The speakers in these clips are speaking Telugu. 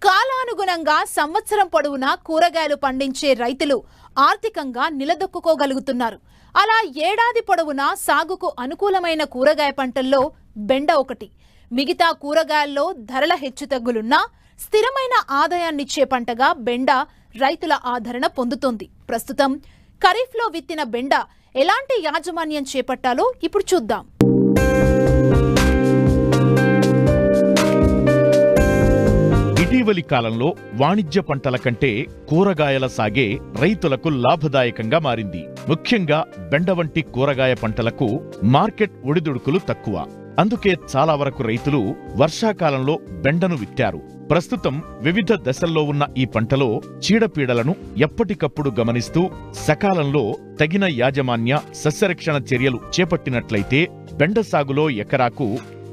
కాలానుగుణంగా సంవత్సరం పొడవునా కూరగాయలు పండించే రైతులు ఆర్థికంగా నిలదొక్కుకోగలుగుతున్నారు. అలా ఏడాది పొడవునా సాగుకు అనుకూలమైన కూరగాయ పంటల్లో బెండ ఒకటి. మిగతా కూరగాయల్లో ధరల హెచ్చుతగ్గులున్నా స్థిరమైన ఆదాయాన్నిచ్చే పంటగా బెండ రైతుల ఆదరణ పొందుతోంది. ప్రస్తుతం ఖరీఫ్లో విత్తిన బెండ ఎలాంటి యాజమాన్యం చేపట్టాలో ఇప్పుడు చూద్దాం. ఇటీవలి కాలంలో వాణిజ్య పంటల కంటే కూరగాయల సాగే రైతులకు లాభదాయకంగా మారింది. ముఖ్యంగా బెండ వంటి కూరగాయ పంటలకు మార్కెట్ ఒడిదుడుకులు తక్కువ. అందుకే చాలా వరకు రైతులు వర్షాకాలంలో బెండను విత్తారు. ప్రస్తుతం వివిధ దశల్లో ఉన్న ఈ పంటలో చీడపీడలను ఎప్పటికప్పుడు గమనిస్తూ సకాలంలో తగిన యాజమాన్య సస్యరక్షణ చర్యలు చేపట్టినట్లయితే బెండ సాగులో ఎకరాకు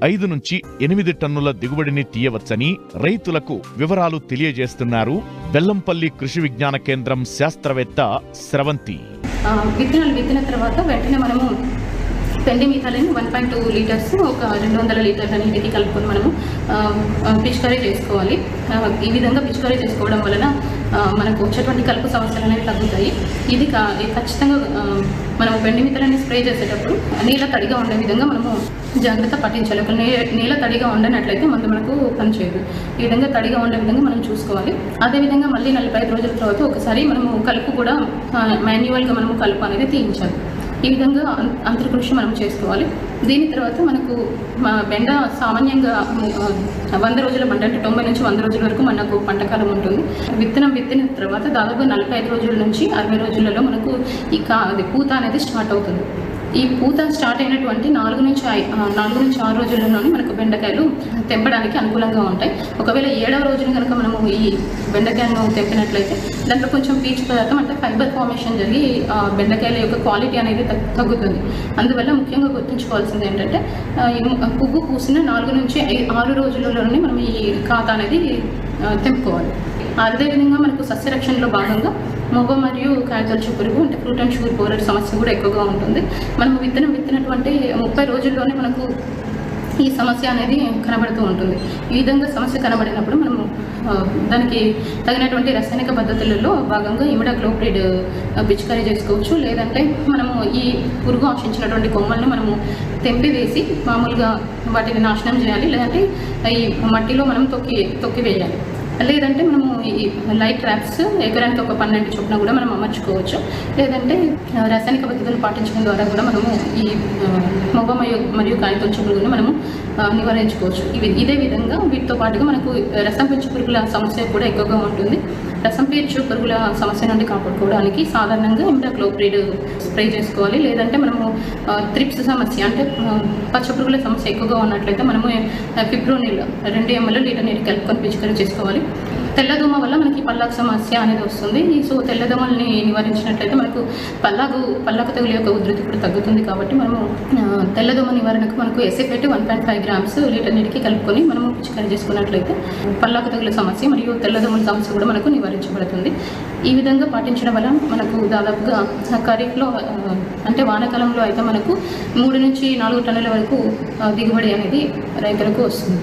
5 నుంచి 8 టన్నుల దిగుబడిని తీయవచ్చని రైతులకు వివరాలు తెలియజేస్తున్నారు బెల్లంపల్లి కృషి విజ్ఞాన కేంద్రం శాస్త్రవేత్త స్రవంతి. విత్తనాలు విత్తిన తర్వాత వెంటనే మనము పెండిమిథాలిన్ 1.2 లీటర్స్ ఒక 200 లీటర్ల నీటికి కలుపుకొని మనము పిచికారీ చేసుకోవాలి. ఈ విధంగా పిచికారీ చేసుకోవడం వలన మనకు వచ్చేటువంటి కలుపు సమస్యలు అనేవి తగ్గుతాయి. ఇది ఖచ్చితంగా మనము పెండిమిథాలిన్ని స్ప్రే చేసేటప్పుడు నీళ్ళ తడిగా ఉండే విధంగా మనము జాగ్రత్త పట్టించాలి. ఒక నీళ్ళ తడిగా ఉండనట్లయితే మనకు పనిచేయదు. ఈ విధంగా తడిగా ఉండే విధంగా మనం చూసుకోవాలి. అదేవిధంగా మళ్ళీ 45 రోజుల తర్వాత ఒకసారి మనము కలుపు కూడా మాన్యువల్గా మనము కలుపు అనేది తీయించాలి. ఈ విధంగా అంతర్కృషి మనం చేసుకోవాలి. దీని తర్వాత మనకు బెండ సామాన్యంగా 100 రోజుల పంట అంటే 90 నుంచి 100 రోజుల వరకు మనకు పంటకాలం ఉంటుంది. విత్తనం విత్తిన తర్వాత దాదాపు 45 రోజుల నుంచి 60 రోజులలో మనకు పూత అనేది స్టార్ట్ అవుతుంది. ఈ పూత స్టార్ట్ అయినటువంటి 4 నుంచి 6 రోజుల్లోనే మనకు బెండకాయలు తెంపడానికి అనుకూలంగా ఉంటాయి. ఒకవేళ 7వ రోజున కనుక మనము ఈ బెండకాయలను తెంపినట్లయితే దాంట్లో కొంచెం పీచు పదార్థం అంటే ఫైబర్ ఫార్మేషన్ జరిగి బెండకాయల యొక్క క్వాలిటీ అనేది తగ్గుతుంది. అందువల్ల ముఖ్యంగా గుర్తుంచుకోవాల్సింది ఏంటంటే పువ్వు పూసిన 4 నుంచి 6 రోజులలోనే మనం ఈ ఖాతా అనేది తెంపుకోవాలి. అదేవిధంగా మనకు సస్యరక్షణలో భాగంగా మొగ మరియు కాయతొలుచు పురుగు అంటే ఫ్రూట్ అండ్ షుగర్ బోరర్ సమస్య కూడా ఎక్కువగా ఉంటుంది. మనం విత్తినటువంటి 30 రోజుల్లోనే మనకు ఈ సమస్య అనేది కనబడుతూ ఉంటుంది. ఈ విధంగా సమస్య కనబడినప్పుడు మనము దానికి తగినటువంటి రసాయనిక పద్ధతులలో భాగంగా ఇమిడాక్లోప్రిడ్ పిచికారీ చేసుకోవచ్చు. లేదంటే మనము ఈ పురుగు ఆశించినటువంటి కొమ్మల్ని మనము తెంపివేసి మామూలుగా వాటిని నాశనం చేయాలి. లేదంటే ఈ మట్టిలో మనం తొక్కి వేయాలి. లేదంటే మనము ఈ లైట్ ట్రాప్స్ ఎకరానికి ఒక 12 చొప్పున కూడా మనం అమర్చుకోవచ్చు. లేదంటే రాసాయనిక పద్ధతులు పాటించడం ద్వారా కూడా మనము ఈ మొగ మరియు కాయతొలుచు పురుగుని మనము నివారించుకోవచ్చు. ఇదే విధంగా వీటితో పాటుగా మనకు రసం పీల్చు పురుగుల సమస్య కూడా ఎక్కువగా ఉంటుంది. రసం పీల్చు పురుగుల సమస్య నుండి కాపాడుకోవడానికి సాధారణంగా ఇమిడాక్లోప్రిడ్ స్ప్రే చేసుకోవాలి. లేదంటే మనము త్రిప్స్ సమస్య అంటే పచ్చ పురుగుల సమస్య ఎక్కువగా ఉన్నట్లయితే మనము ఫిబ్రోనిల్ 2 ml లీటర్ నీరు కలుపుకొని పిచికారీ చేసుకోవాలి. తెల్లదోమ వల్ల మనకి పల్లాకు సమస్య అనేది వస్తుంది. సో తెల్లదోమల్ని నివారించినట్లయితే మనకు పల్లాకు తెగులు యొక్క ఉధృతి కూడా తగ్గుతుంది. కాబట్టి మనము తెల్లదోమ నివారణకు మనకు ఎసిఫేట్ 1.5 గ్రామ్స్ లీటర్ నీటికి కలుపుకొని మనము పిచికారీ చేసుకున్నట్లయితే పల్లాకు తెగుల సమస్య మరియు తెల్లదోమల సమస్య కూడా మనకు నివారించబడుతుంది. ఈ విధంగా పాటించడం వల్ల మనకు దాదాపుగా ఖరీఫ్లో అంటే వానాకాలంలో అయితే మనకు 3 నుంచి 4 టన్నుల వరకు దిగుబడి అనేది రైతులకు వస్తుంది.